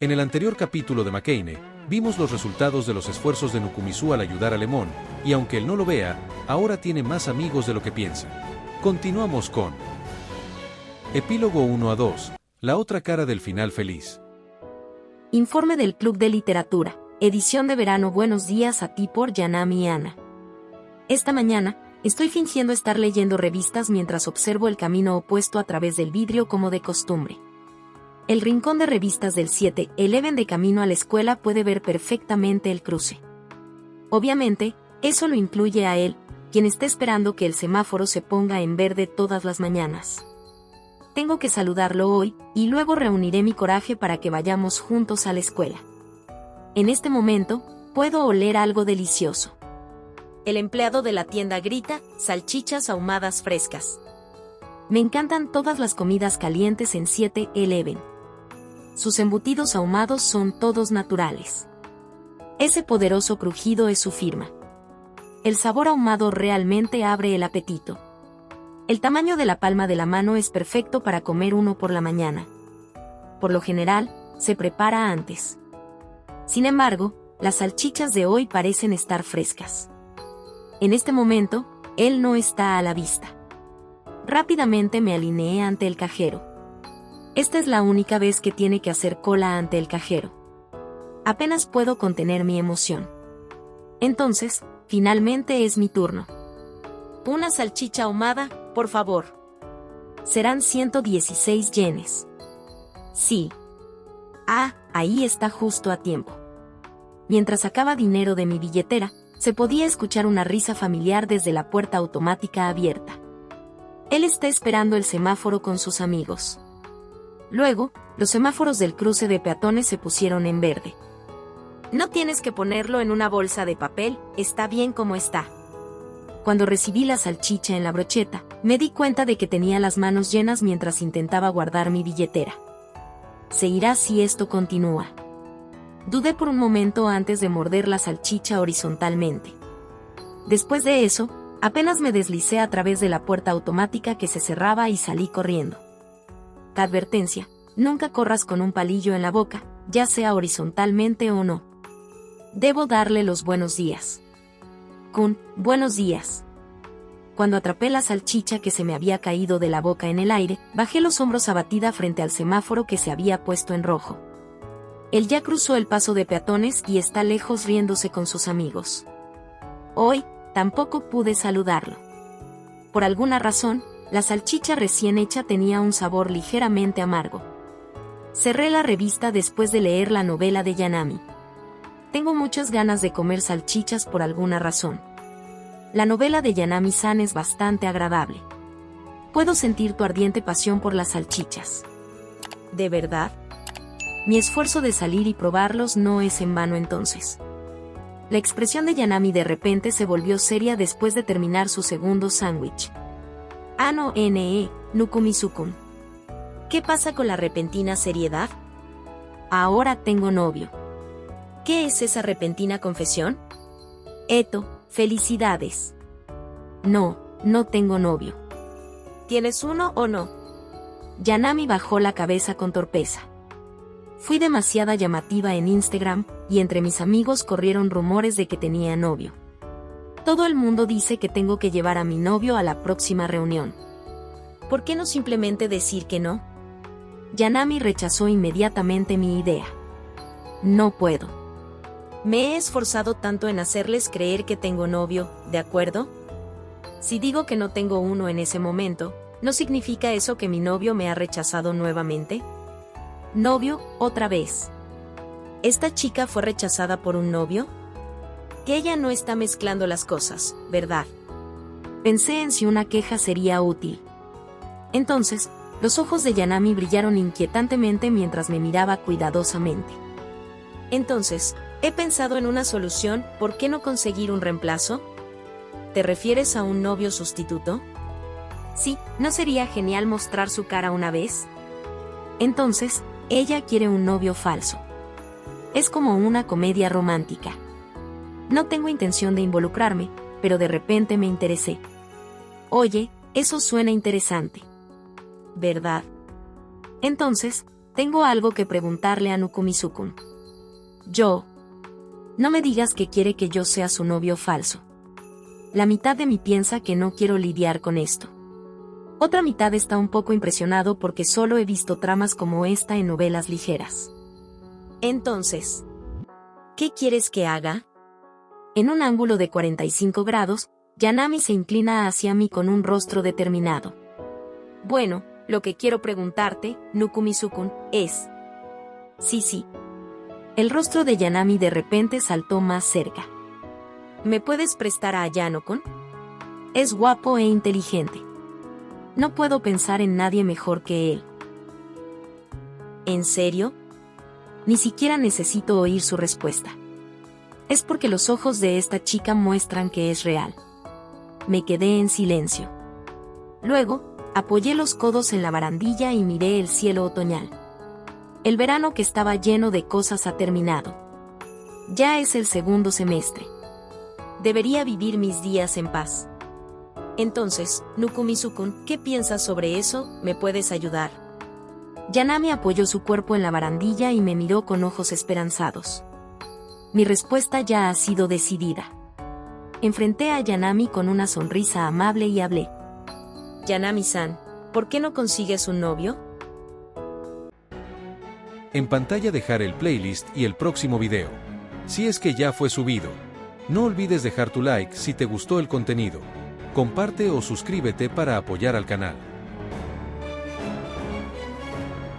En el anterior capítulo de McCain, vimos los resultados de los esfuerzos de Nukumizu al ayudar a Lemon, y aunque él no lo vea, ahora tiene más amigos de lo que piensa. Continuamos con Epílogo 1 a 2, la otra cara del final feliz. Informe del Club de Literatura, edición de verano. Buenos días a ti por Yanami y Ana. Esta mañana, estoy fingiendo estar leyendo revistas mientras observo el camino opuesto a través del vidrio como de costumbre. El rincón de revistas del 7-Eleven de camino a la escuela puede ver perfectamente el cruce. Obviamente, eso lo incluye a él, quien está esperando que el semáforo se ponga en verde todas las mañanas. Tengo que saludarlo hoy, y luego reuniré mi coraje para que vayamos juntos a la escuela. En este momento, puedo oler algo delicioso. El empleado de la tienda grita: salchichas ahumadas frescas. Me encantan todas las comidas calientes en 7-Eleven. Sus embutidos ahumados son todos naturales. Ese poderoso crujido es su firma. El sabor ahumado realmente abre el apetito. El tamaño de la palma de la mano es perfecto para comer uno por la mañana. Por lo general, se prepara antes. Sin embargo, las salchichas de hoy parecen estar frescas. En este momento, él no está a la vista. Rápidamente me alineé ante el cajero. Esta es la única vez que tiene que hacer cola ante el cajero. Apenas puedo contener mi emoción. Entonces, finalmente es mi turno. Una salchicha ahumada, por favor. Serán 116 yenes. Sí. Ah, ahí está justo a tiempo. Mientras sacaba dinero de mi billetera, se podía escuchar una risa familiar desde la puerta automática abierta. Él está esperando el semáforo con sus amigos. Luego, los semáforos del cruce de peatones se pusieron en verde. No tienes que ponerlo en una bolsa de papel, está bien como está. Cuando recibí la salchicha en la brocheta, me di cuenta de que tenía las manos llenas mientras intentaba guardar mi billetera. Se irá si esto continúa. Dudé por un momento antes de morder la salchicha horizontalmente. Después de eso, apenas me deslicé a través de la puerta automática que se cerraba y salí corriendo. Advertencia: nunca corras con un palillo en la boca, ya sea horizontalmente o no. Debo darle los buenos días. Kun, buenos días. Cuando atrapé la salchicha que se me había caído de la boca en el aire, bajé los hombros abatida frente al semáforo que se había puesto en rojo. Él ya cruzó el paso de peatones y está lejos riéndose con sus amigos. Hoy, tampoco pude saludarlo. Por alguna razón, la salchicha recién hecha tenía un sabor ligeramente amargo. Cerré la revista después de leer la novela de Yanami. Tengo muchas ganas de comer salchichas por alguna razón. La novela de Yanami-san es bastante agradable. Puedo sentir tu ardiente pasión por las salchichas. ¿De verdad? Mi esfuerzo de salir y probarlos no es en vano entonces. La expresión de Yanami de repente se volvió seria después de terminar su segundo sándwich. Ano ne, Nukumizu-kun. ¿Qué pasa con la repentina seriedad? Ahora tengo novio. ¿Qué es esa repentina confesión? Eto, felicidades. No, no tengo novio. ¿Tienes uno o no? Yanami bajó la cabeza con torpeza. Fui demasiado llamativa en Instagram, y entre mis amigos corrieron rumores de que tenía novio. Todo el mundo dice que tengo que llevar a mi novio a la próxima reunión. ¿Por qué no simplemente decir que no? Yanami rechazó inmediatamente mi idea. No puedo. Me he esforzado tanto en hacerles creer que tengo novio, ¿de acuerdo? Si digo que no tengo uno en ese momento, ¿no significa eso que mi novio me ha rechazado nuevamente? Novio, otra vez. ¿Esta chica fue rechazada por un novio? Que ella no está mezclando las cosas, ¿verdad? Pensé en si una queja sería útil. Entonces, los ojos de Yanami brillaron inquietantemente mientras me miraba cuidadosamente. Entonces, he pensado en una solución. ¿Por qué no conseguir un reemplazo? ¿Te refieres a un novio sustituto? Sí, ¿no sería genial mostrar su cara una vez? Entonces, ella quiere un novio falso. Es como una comedia romántica. No tengo intención de involucrarme, pero de repente me interesé. Oye, eso suena interesante. ¿Verdad? Entonces, Tengo algo que preguntarle a Nukumizu-kun. No me digas que quiere que yo sea su novio falso. La mitad de mí piensa que no quiero lidiar con esto. Otra mitad está un poco impresionado porque solo he visto tramas como esta en novelas ligeras. Entonces, ¿qué quieres que haga? En un ángulo de 45 grados, Yanami se inclina hacia mí con un rostro determinado. Bueno, lo que quiero preguntarte, Nukumizu-kun, es... Sí. El rostro de Yanami de repente saltó más cerca. ¿Me puedes prestar a Ayano-kun? Es guapo e inteligente. No puedo pensar en nadie mejor que él. ¿En serio? Ni siquiera necesito oír su respuesta. Es porque los ojos de esta chica muestran que es real. Me quedé en silencio. Luego, apoyé los codos en la barandilla y miré el cielo otoñal. El verano que estaba lleno de cosas ha terminado. Ya es el segundo semestre. Debería vivir mis días en paz. Entonces, Nukumizu-kun, ¿qué piensas sobre eso? ¿Me puedes ayudar? Yanami apoyó su cuerpo en la barandilla y me miró con ojos esperanzados. Mi respuesta ya ha sido decidida. Enfrenté a Yanami con una sonrisa amable y hablé. Yanami-san, ¿por qué no consigues un novio? En pantalla dejar el playlist y el próximo video. Si es que ya fue subido. No olvides dejar tu like si te gustó el contenido. Comparte o suscríbete para apoyar al canal.